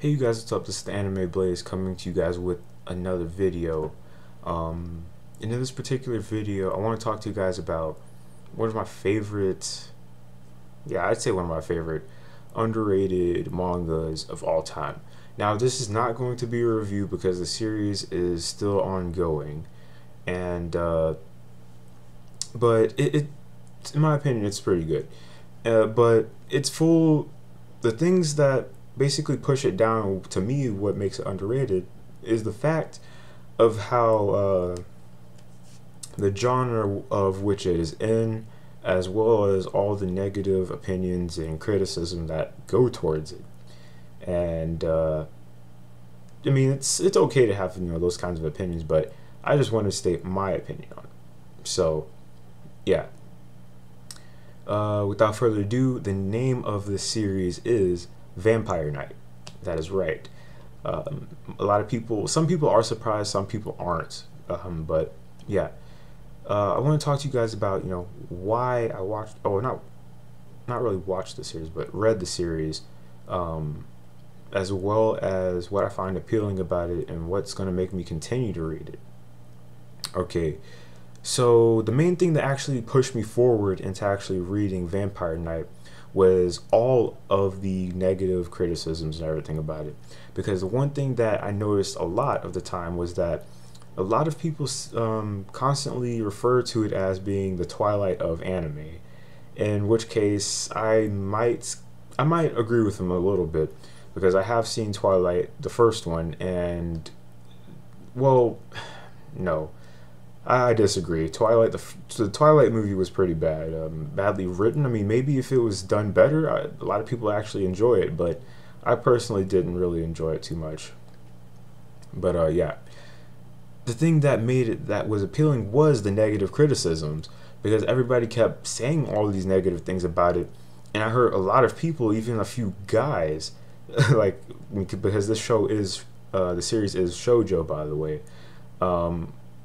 Hey you guys, what's up? This is the Anime Blaze coming to you guys with another video. And in this particular video, I want to talk to you guys about one of my favorite, I'd say one of my favorite underrated mangas of all time. Now, this is not going to be a review because the series is still ongoing, and but in my opinion, it's pretty good. But it's full the things that basically push it down. To me, what makes it underrated is the fact of how the genre of which it is in, as well as all the negative opinions and criticism that go towards it. And I mean, it's okay to have those kinds of opinions, but I just want to state my opinion on it. So yeah. Without further ado, the name of this series is Vampire Knight. That is right. A lot of people, some people are surprised, some people aren't. But yeah, I want to talk to you guys about why I watched. Oh, not really watched the series, but read the series, as well as what I find appealing about it and what's going to make me continue to read it. Okay. So the main thing that actually pushed me forward into actually reading Vampire Knight was all of the negative criticisms and everything about it. Because the one thing that I noticed a lot of the time was that a lot of people constantly refer to it as being the Twilight of anime, in which case I might agree with them a little bit, because I have seen Twilight, the first one, and well, no. I disagree. The Twilight movie was pretty bad, badly written. I mean, maybe if it was done better, a lot of people actually enjoy it, but I personally didn't really enjoy it too much. But yeah, the thing that made it that was appealing was the negative criticisms, because everybody kept saying all these negative things about it, and I heard a lot of people, even a few guys, like, because this show is the series is shoujo, by the way.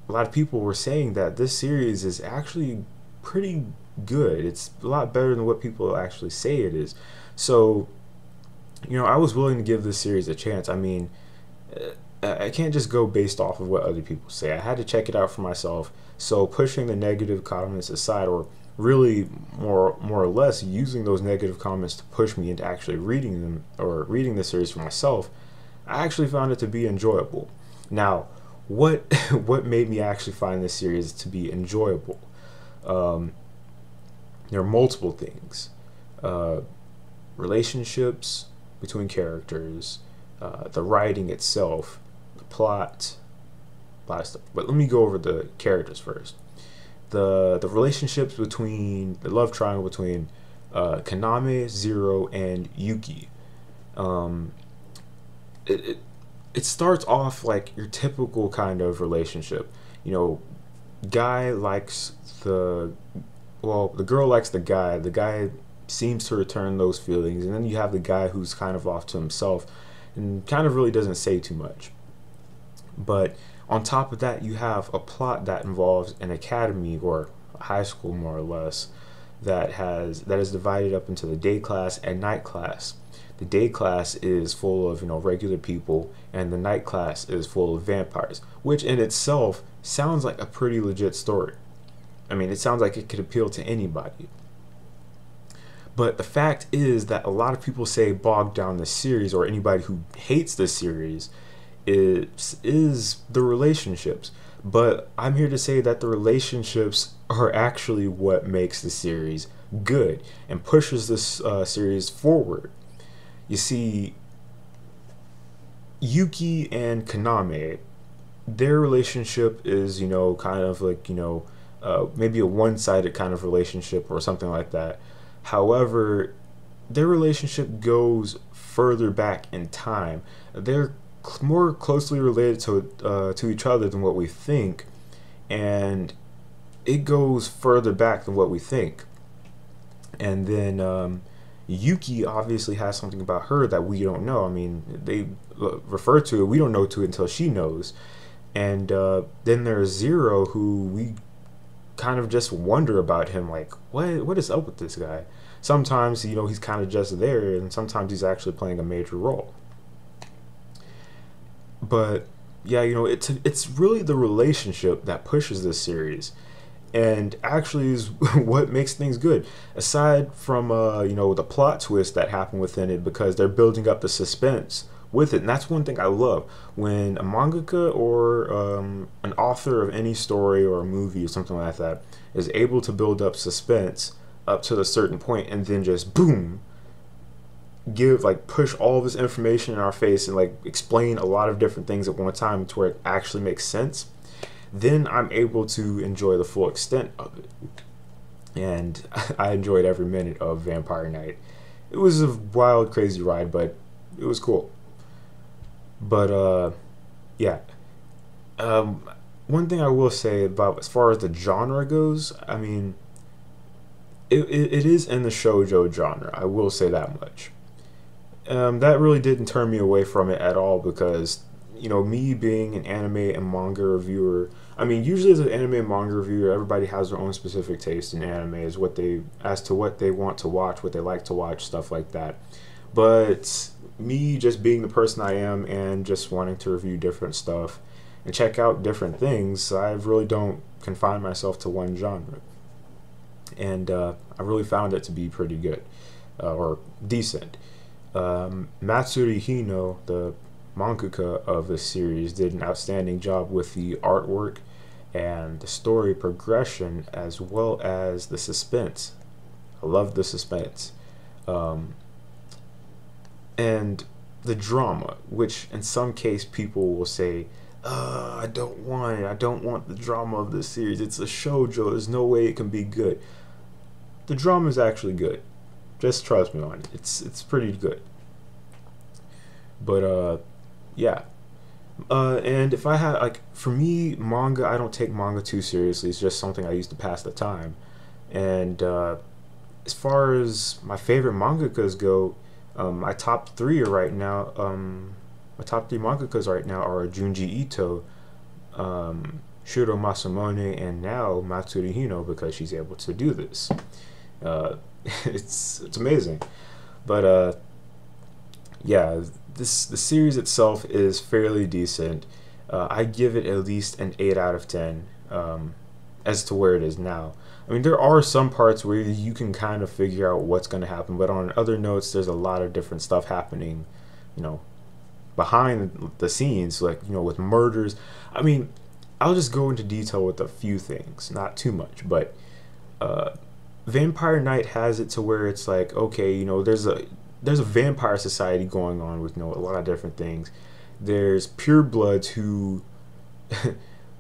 A lot of people were saying that this series is actually pretty good. It's a lot better than what people actually say it is. So, I was willing to give this series a chance. I mean, I can't just go based off of what other people say. I had to check it out for myself. So pushing the negative comments aside, or really more or less using those negative comments to push me into actually reading them or reading the series for myself, I actually found it to be enjoyable. Now, what made me actually find this series to be enjoyable? There are multiple things. Relationships between characters, the writing itself, the plot, a lot of stuff. But let me go over the characters first. The relationships between, the love triangle between Kaname, Zero, and Yuki. It starts off like your typical kind of relationship. Guy likes the girl likes the guy seems to return those feelings, and then you have the guy who's kind of off to himself and kind of really doesn't say too much. But on top of that, you have a plot that involves an academy, or a high school more or less, that is divided up into the day class and night class. The day class is full of regular people, and the night class is full of vampires, which in itself sounds like a pretty legit story. I mean, it sounds like it could appeal to anybody. But the fact is that a lot of people say bogged down the series, or anybody who hates the series, is the relationships. But I'm here to say that the relationships are actually what makes the series good and pushes this series forward. You see, Yuki and Kaname, their relationship is, kind of like, maybe a one-sided kind of relationship or something like that. However, their relationship goes further back in time. They're more closely related to each other than what we think, and it goes further back than what we think. And then Yuki obviously has something about her that we don't know. I mean, they refer to it, we don't know to it until she knows. And then there's Zero, who we kind of just wonder about him, like, what is up with this guy? Sometimes, he's kind of just there, and sometimes he's actually playing a major role. But yeah, you know, it's really the relationship that pushes this series, and actually is what makes things good. Aside from you know, the plot twist that happened within it, because they're building up the suspense with it, and that's one thing I love when a mangaka or an author of any story or a movie or something like that is able to build up suspense up to a certain point and then just boom, give like push all of this information in our face and like explain a lot of different things at one time to where it actually makes sense. Then I'm able to enjoy the full extent of it, and I enjoyed every minute of Vampire Night. It was a wild, crazy ride, but it was cool. But yeah. Um, One thing I will say about as far as the genre goes, I mean, it is in the shoujo genre. I will say that much. That really didn't turn me away from it at all because, you know, me being an anime and manga reviewer, I mean, usually as an anime and manga reviewer, everybody has their own specific taste in anime as to what they want to watch, what they like to watch, stuff like that. But me just being the person I am and just wanting to review different stuff and check out different things, I really don't confine myself to one genre. And I really found it to be pretty good or decent. Matsuri Hino, the mangaka of this series, did an outstanding job with the artwork and the story progression as well as the suspense. I love the suspense. Um, and the drama, which in some case people will say, I don't want it. I don't want the drama of this series. It's a shoujo. There's no way it can be good. The drama is actually good. Just trust me on it. It's pretty good. But yeah. And if I had like for me, manga, I don't take manga too seriously. It's just something I use to pass the time. And as far as my favorite mangakas go, my top three are right now. My top three mangakas right now are Junji Ito, Shiro Masamune, and now Matsuri Hino because she's able to do this. Uh, it's amazing, but yeah, the series itself is fairly decent. I give it at least an 8 out of 10 as to where it is now. I mean, there are some parts where you can kind of figure out what's going to happen, but on other notes, there's a lot of different stuff happening, you know, behind the scenes, like, you know, with murders. I mean, I'll just go into detail with a few things, not too much, but uh, Vampire Night has it to where it's like, okay, you know, there's a vampire society going on with, you know, a lot of different things. There's purebloods who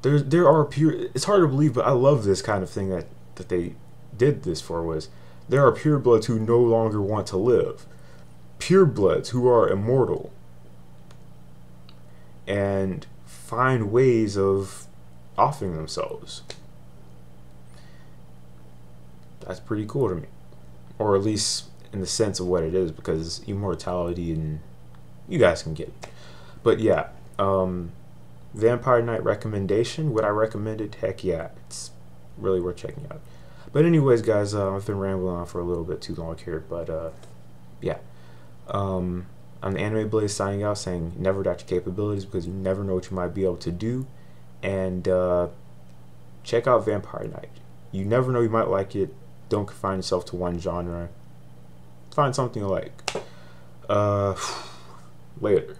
there are pure. It's hard to believe, but I love this kind of thing that they did this for. Was there are purebloods who no longer want to live, purebloods who are immortal and find ways of offing themselves. That's pretty cool to me, or at least in the sense of what it is, because immortality, and you guys can get it. But yeah, Vampire Night recommendation. Would I recommend it? Heck yeah, it's really worth checking out. But anyways, guys, I've been rambling on for a little bit too long here, but yeah. I'm the Anime Blaze signing out, saying never doubt your capabilities because you never know what you might be able to do. And check out Vampire Night. You never know, you might like it. Don't confine yourself to one genre. Find something you like. Later.